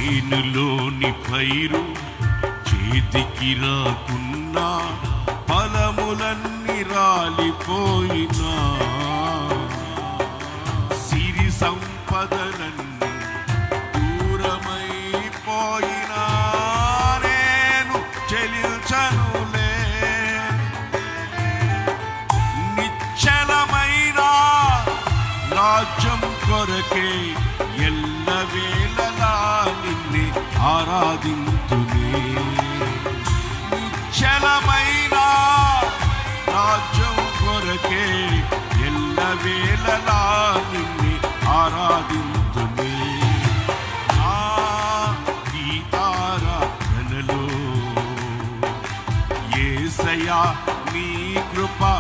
చేనులోని పైరు చేతికి రాకున్నా ఫలములన్నీ రాలిపోయినా సిరి సంపదలన్నీ దూరమైపోయినా నేను చెలించనులే. నిశ్చలమైన రాజ్యం కొరకే ఎల్లవేళలా నిన్నే ఆరాధింతునే. నిశ్చలమైన రాజ్యం కొరకే ఎల్లవేళలా నిన్నే ఆరాధింతునే. నా గీతారాధనలో యేసయ్యా నీ కృపా